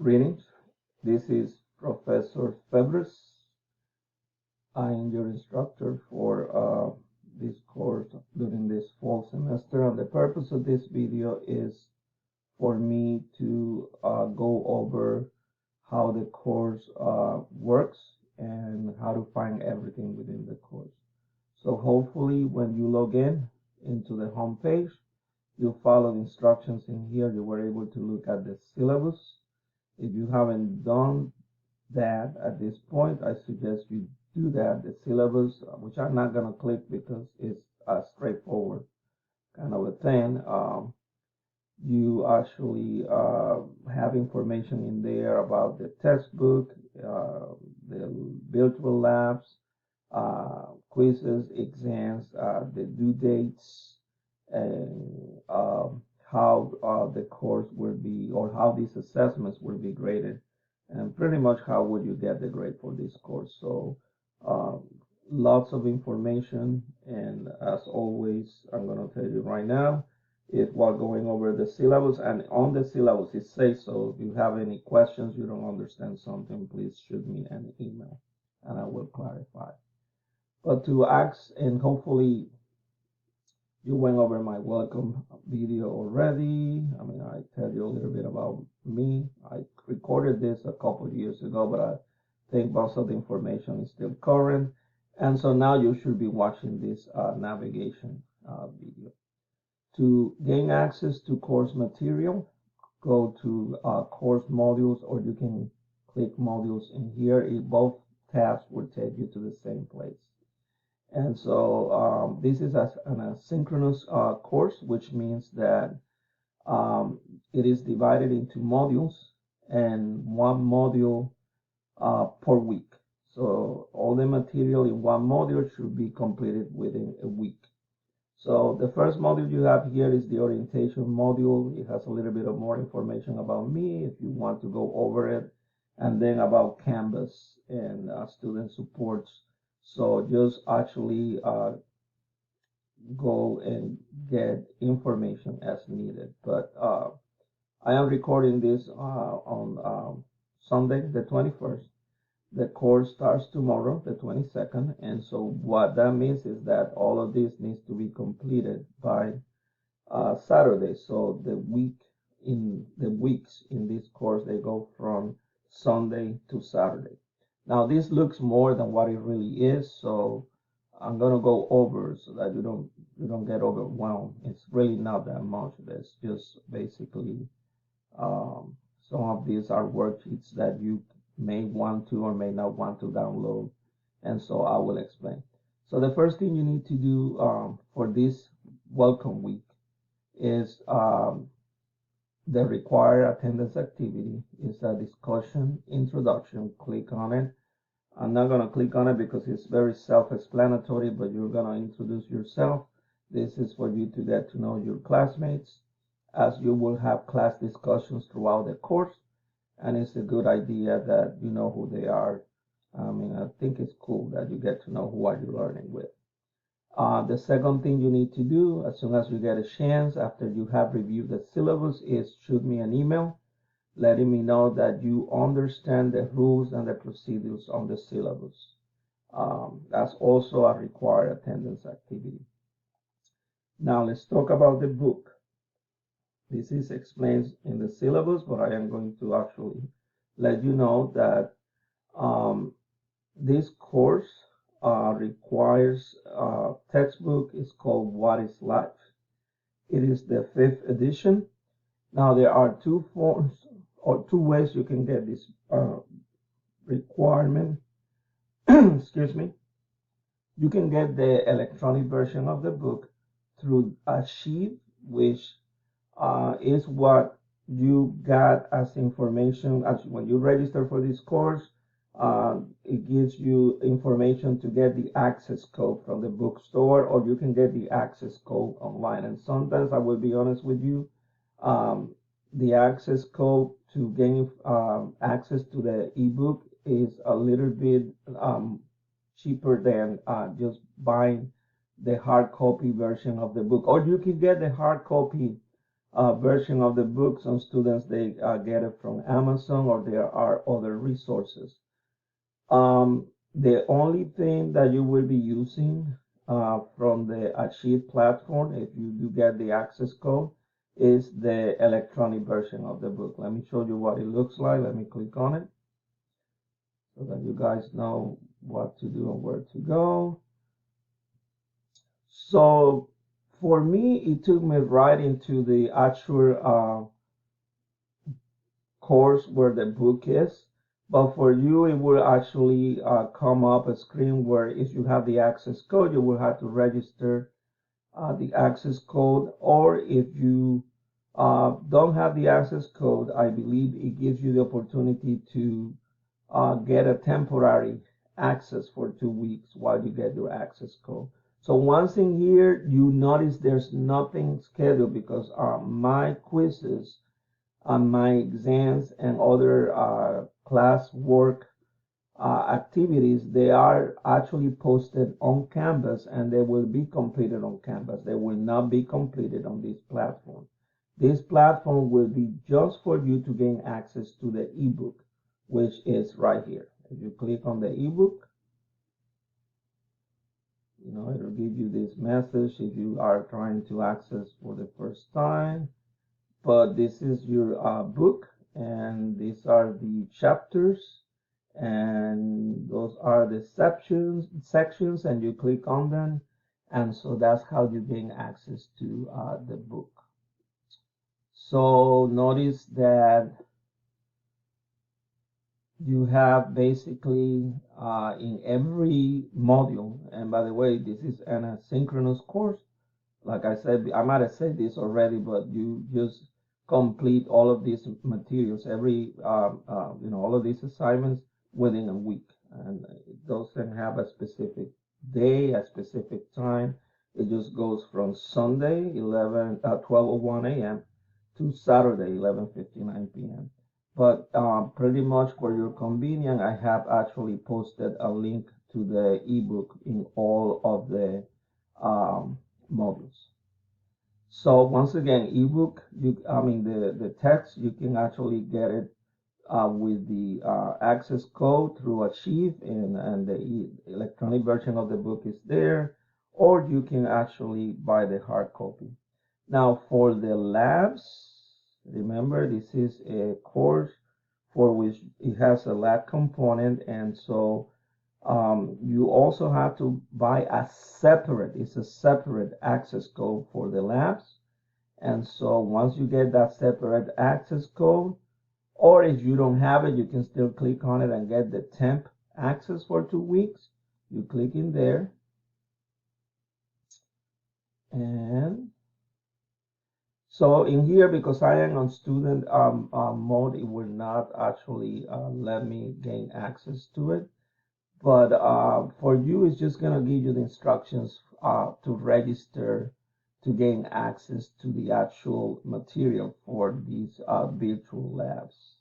Greetings. This is Professor Febres. I am your instructor for this course during this fall semester. And the purpose of this video is for me to go over how the course works and how to find everything within the course. So hopefully when you log in into the home page, you follow the instructions in here. You were able to look at the syllabus. If you haven't done that at this point, I suggest you do that. The syllabus, which I'm not going to click because it's a straightforward kind of a thing. You actually have information in there about the textbook, the virtual labs, quizzes, exams, the due dates, and how the course will be, or how these assessments will be graded, and pretty much how would you get the grade for this course. So um, lots of information, and as always, I'm going to tell you right now, if while going over the syllabus, and on the syllabus it says so, if you have any questions, you don't understand something, please shoot me an email and I will clarify. But to ask, and hopefully you went over my welcome video already. I mean, I tell you a little bit about me. I recorded this a couple of years ago, but I think most of the information is still current. And so now you should be watching this navigation video. To gain access to course material, go to course modules, or you can click modules in here. Both tabs will take you to the same place. And so this is an asynchronous course, which means that it is divided into modules and one module per week. So all the material in one module should be completed within a week. So the first module you have here is the orientation module. It has a little bit of more information about me if you want to go over it, and then about Canvas and student supports. So just actually go and get information as needed. But I am recording this on Sunday, the 21st. The course starts tomorrow, the 22nd, and so what that means is that all of this needs to be completed by Saturday. So the weeks in this course, they go from Sunday to Saturday. Now this looks more than what it really is, so I'm gonna go over so that you don't get overwhelmed. It's really not that much. It's just basically some of these are worksheets that you may want to or may not want to download, and so I will explain. So the first thing you need to do for this welcome week is the required attendance activity is a discussion introduction. Click on it. I'm not going to click on it because it's very self-explanatory, but you're going to introduce yourself. This is for you to get to know your classmates, as you will have class discussions throughout the course, and it's a good idea that you know who they are. I mean, I think it's cool that you get to know who are you learning with. The second thing you need to do as soon as you get a chance after you have reviewed the syllabus is shoot me an email letting me know that you understand the rules and the procedures on the syllabus. That's also a required attendance activity. Now let's talk about the book. This is explained in the syllabus, but I am going to actually let you know that this course requires textbook. It's called What is Life? It is the 5th edition. Now there are two forms or two ways you can get this requirement. Excuse me. You can get the electronic version of the book through a sheet, which is what you got as information as when you register for this course. It gives you information to get the access code from the bookstore, or you can get the access code online. And sometimes, I will be honest with you, the access code to gain access to the ebook is a little bit cheaper than just buying the hard copy version of the book. Or you can get the hard copy version of the book. Some students, they get it from Amazon, or there are other resources. The only thing that you will be using from the Achieve platform, if you do get the access code, is the electronic version of the book. Let me show you what it looks like. Let me click on it so that you guys know what to do and where to go. So for me, it took me right into the actual course where the book is. But for you, it will actually come up a screen where if you have the access code, you will have to register the access code. Or if you don't have the access code, I believe it gives you the opportunity to get a temporary access for 2 weeks while you get your access code. So once in here, you notice there's nothing scheduled because my quizzes, my exams, and other class work activities, they are actually posted on Canvas, and they will be completed on Canvas. They will not be completed on this platform. This platform will be just for you to gain access to the ebook, which is right here. If you click on the ebook, it'll give you this message if you are trying to access for the first time. But this is your book, and these are the chapters, and those are the sections, and you click on them, and so that's how you gain access to the book. So notice that you have basically in every module, and by the way, this is an asynchronous course. Like I said, I might have said this already, but you just complete all of these materials, all of these assignments within a week. And it doesn't have a specific day, a specific time. It just goes from Sunday 12:01 a.m. to Saturday 11:59 p.m. But pretty much for your convenience, I have actually posted a link to the ebook in all of the modules. So once again, ebook, the text, you can actually get it with the access code through Achieve, and the electronic version of the book is there, or you can actually buy the hard copy. Now for the labs, remember this is a course for which it has a lab component, and so you also have to buy it's a separate access code for the labs. And so once you get that separate access code, or if you don't have it, you can still click on it and get the temp access for 2 weeks. You click in there, and so in here, because I am on student mode, it will not actually let me gain access to it. But for you, it's just going to give you the instructions to register to gain access to the actual material for these virtual labs.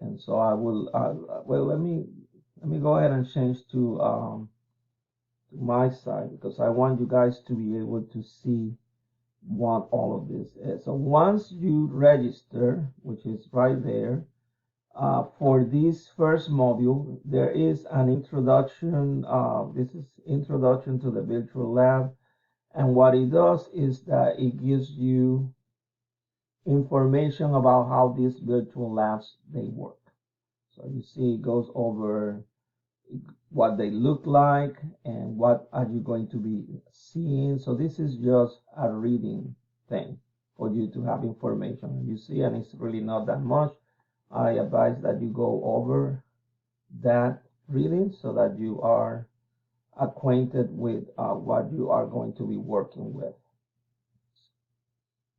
And so I will, well, let me go ahead and change to my side, because I want you guys to be able to see what all of this is. So once you register, which is right there, for this first module, there is an introduction. This is introduction to the virtual lab. And what it does is that it gives you information about how these virtual labs, they work. So you see it goes over what they look like and what are you going to be seeing. So this is just a reading thing for you to have information. You see, and it's really not that much. I advise that you go over that reading so that you are acquainted with what you are going to be working with.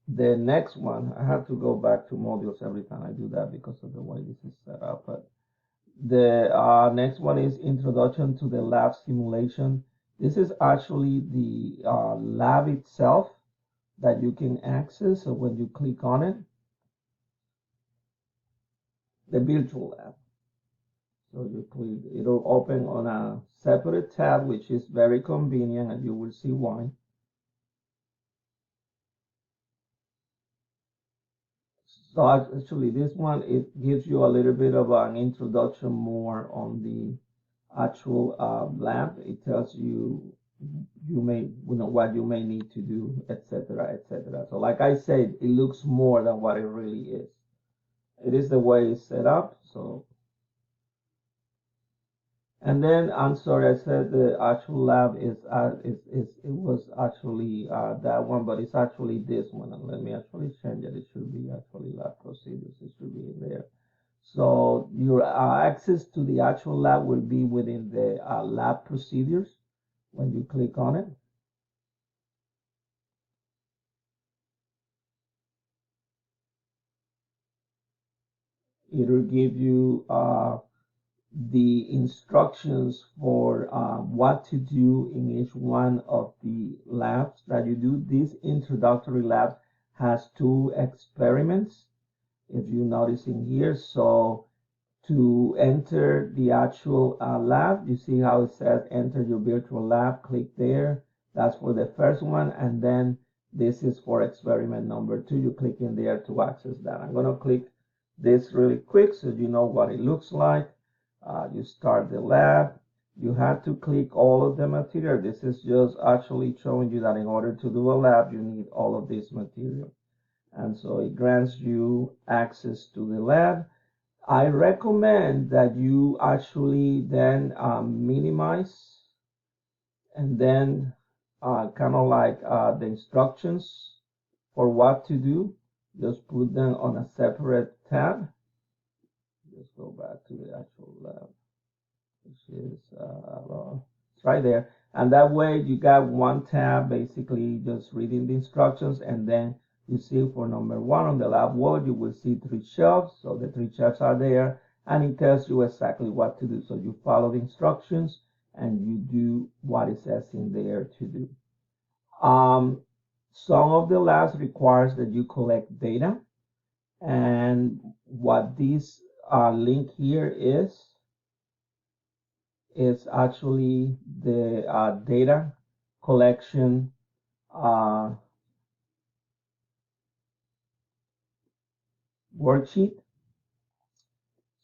The next one, I have to go back to modules every time I do that because of the way this is set up. But the next one is Introduction to the Lab Simulation. This is actually the lab itself that you can access. So when you click on it, the virtual lab. So you click, it'll open on a separate tab, which is very convenient, and you will see why. So actually, this one, it gives you a little bit of an introduction more on the actual lab. It tells you what you may need to do, etc., etc. So like I said, it looks more than what it really is. It is the way it's set up. So, and then I'm sorry, I said the actual lab is it was actually that one, but it's actually this one. And let me actually change it. It should be actually lab procedures. It should be in there. So your access to the actual lab will be within the lab procedures when you click on it. It'll give you the instructions for what to do in each one of the labs that you do. This introductory lab has 2 experiments, if you notice in here. So to enter the actual lab, you see how it says enter your virtual lab, click there. That's for the first one, and then this is for experiment number 2. You click in there to access that. I'm going to click this really quick so you know what it looks like. You start the lab. You have to click all of the material. This is just actually showing you that in order to do a lab, you need all of this material. And so it grants you access to the lab. I recommend that you actually then minimize and then kind of like the instructions for what to do. Just put them on a separate tab. Let's go back to the actual lab, which is it's right there. And that way you got one tab basically just reading the instructions, and then you see for number 1 on the lab wall, you will see 3 shelves. So the 3 shelves are there, and it tells you exactly what to do. So you follow the instructions and you do what it says in there to do. Some of the labs requires that you collect data, and what this link here is actually the data collection worksheet.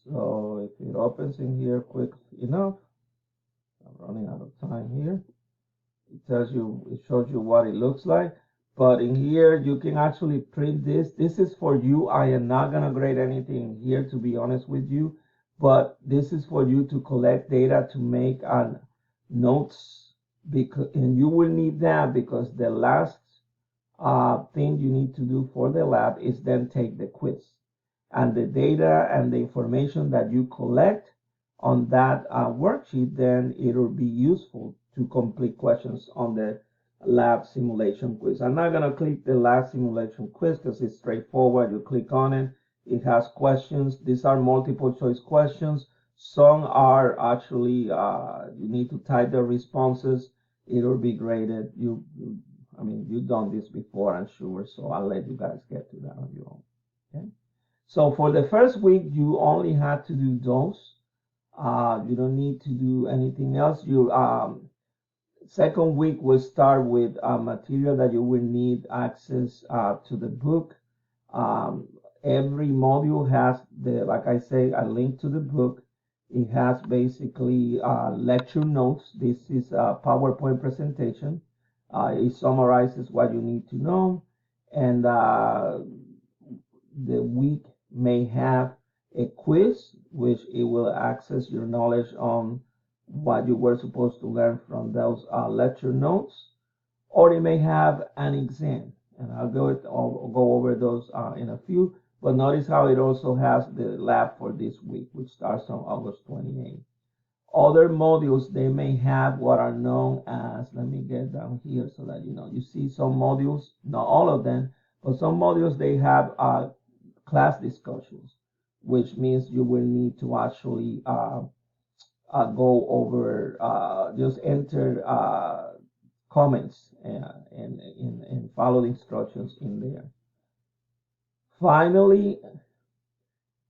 So if it opens in here quick enough, I'm running out of time here. It tells you, it shows you what it looks like. But in here, you can actually print this. This is for you. I am not going to grade anything here, to be honest with you. But this is for you to collect data to make notes. And you will need that because the last thing you need to do for the lab is then take the quiz. And the data and the information that you collect on that worksheet, then it'll be useful to complete questions on the lab simulation quiz. I'm not going to click the lab simulation quiz because it's straightforward. You click on it. It has questions. These are multiple choice questions. Some are actually, you need to type the responses. It'll be graded. I mean, you've done this before, I'm sure, so I'll let you guys get to that on your own. Okay. So for the first week, you only had to do those. You don't need to do anything else. Your second week will start with material that you will need access to the book. Every module has like I say, a link to the book. It has basically lecture notes. This is a PowerPoint presentation. It summarizes what you need to know, and the week may have a quiz, which it will access your knowledge on what you were supposed to learn from those lecture notes, or it may have an exam, and I'll go over those in a few. But notice how it also has the lab for this week, which starts on August 28th. Other modules, they may have what are known as, let me get down here so that you see some modules, not all of them, but some modules, they have class discussions, which means you will need to actually go over, just enter comments and follow the instructions in there. Finally,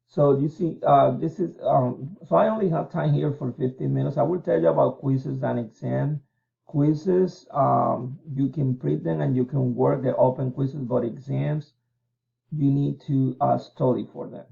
so you see, this is, so I only have time here for 15 minutes. I will tell you about quizzes and exam. Quizzes, you can print them and you can work the open quizzes, but exams, you need to study for them.